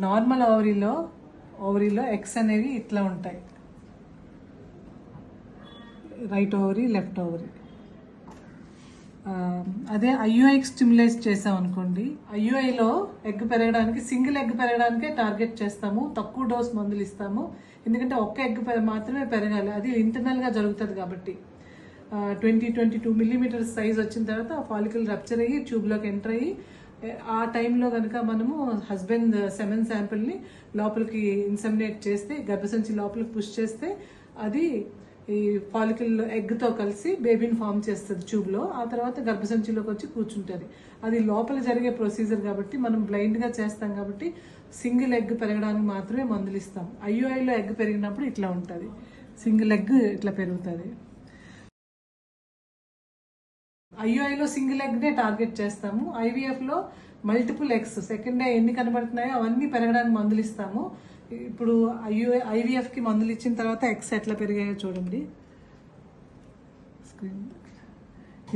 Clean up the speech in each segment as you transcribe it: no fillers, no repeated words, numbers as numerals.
Normal ఓవరీలో eggs అనేవి ఇట్లా ఉంటాయి, రైట్ ఓవరీ లెఫ్ట్ ఓవరీ. అదే ఐయుఐకి స్టిమ్యులేట్ చేసాం అనుకోండి, ఐయుఐలో ఎగ్ పెరగడానికి, సింగిల్ ఎగ్ పెరగడానికే టార్గెట్ చేస్తాము, తక్కువ డోస్ మందులు ఇస్తాము. ఎందుకంటే ఒక్క ఎగ్ మాత్రమే పెరగాలి, అది ఇంటర్నల్గా జరుగుతుంది కాబట్టి. 22 మిల్లీమీటర్స్ సైజ్ వచ్చిన తర్వాత ఆ ఫాలికల్ రప్చర్ అయ్యి ట్యూబ్లోకి ఎంటర్ అయ్యి, ఆ టైంలో కనుక మనము హస్బెండ్ సెమెన్ శాంపిల్ని లోపలికి ఇన్సెమినేట్ చేస్తే, గర్భసంచి లోపలికి పుష్ చేస్తే, అది ఈ ఫాలికల్ ఎగ్తో కలిసి బేబీని ఫామ్ చేస్తుంది ట్యూబ్లో. ఆ తర్వాత గర్భసంచిలోకి వచ్చి కూర్చుంటుంది. అది లోపల జరిగే ప్రొసీజర్ కాబట్టి మనం బ్లైండ్గా చేస్తాం కాబట్టి సింగిల్ ఎగ్ పెరగడానికి మాత్రమే మందులు ఇస్తాం. ఐయుఐలో ఎగ్ పెరిగినప్పుడు ఇట్లా ఉంటుంది, సింగిల్ ఎగ్ ఇట్లా పెరుగుతుంది. ఐయుఐలో సింగిల్ ఎగ్నే టార్గెట్ చేస్తాము. ఐవీఎఫ్లో మల్టిపుల్ ఎగ్స్, సెకండ్ డే ఎన్ని కనబడుతున్నాయో అవన్నీ పెరగడానికి మందులు ఇస్తాము. ఇప్పుడు ఐవీఎఫ్కి మందులు ఇచ్చిన తర్వాత ఎగ్స్ ఎట్లా పెరిగాయో చూడండి. స్క్రీన్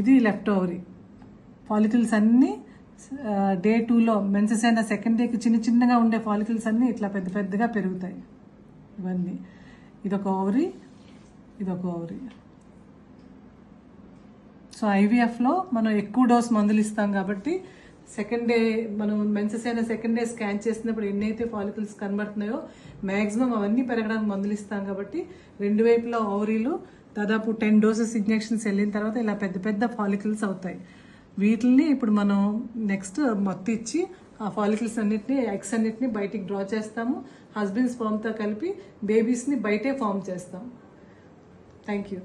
ఇది లెఫ్ట్ ఓవరీ. ఫాలికల్స్ అన్నీ డే 2లో మెన్సెస్ అయిన సెకండ్ డేకి చిన్నగా ఉండే ఫాలికల్స్ అన్నీ ఇట్లా పెద్దగా పెరుగుతాయి. ఇవన్నీ ఇదొక ఓవరీ, ఇదొక ఓవరీ. సో ఐవీఎఫ్లో మనం ఎక్కువ డోస్ మందులు ఇస్తాం కాబట్టి సెకండ్ డే మనం మెన్సెస్ అయిన సెకండ్ డే స్కాన్ చేసినప్పుడు ఎన్నైతే ఫాలికల్స్ కనబడుతున్నాయో మ్యాక్సిమం అవన్నీ పెరగడానికి మందులు ఇస్తాం కాబట్టి రెండు వైపులా ఓవరీలు దాదాపు 10 డోసెస్ ఇంజెక్షన్స్ వెళ్ళిన తర్వాత ఇలా పెద్ద ఫాలికల్స్ అవుతాయి. వీటిని ఇప్పుడు మనం నెక్స్ట్ మత్తు ఇచ్చి ఆ ఫాలికల్స్ అన్నిటిని, ఎగ్స్ అన్నిటిని బయటికి డ్రా చేస్తాము. హస్బెండ్ స్పర్మ్తో కలిపి బేబీస్ని బయటే ఫామ్ చేస్తాం. Thank you.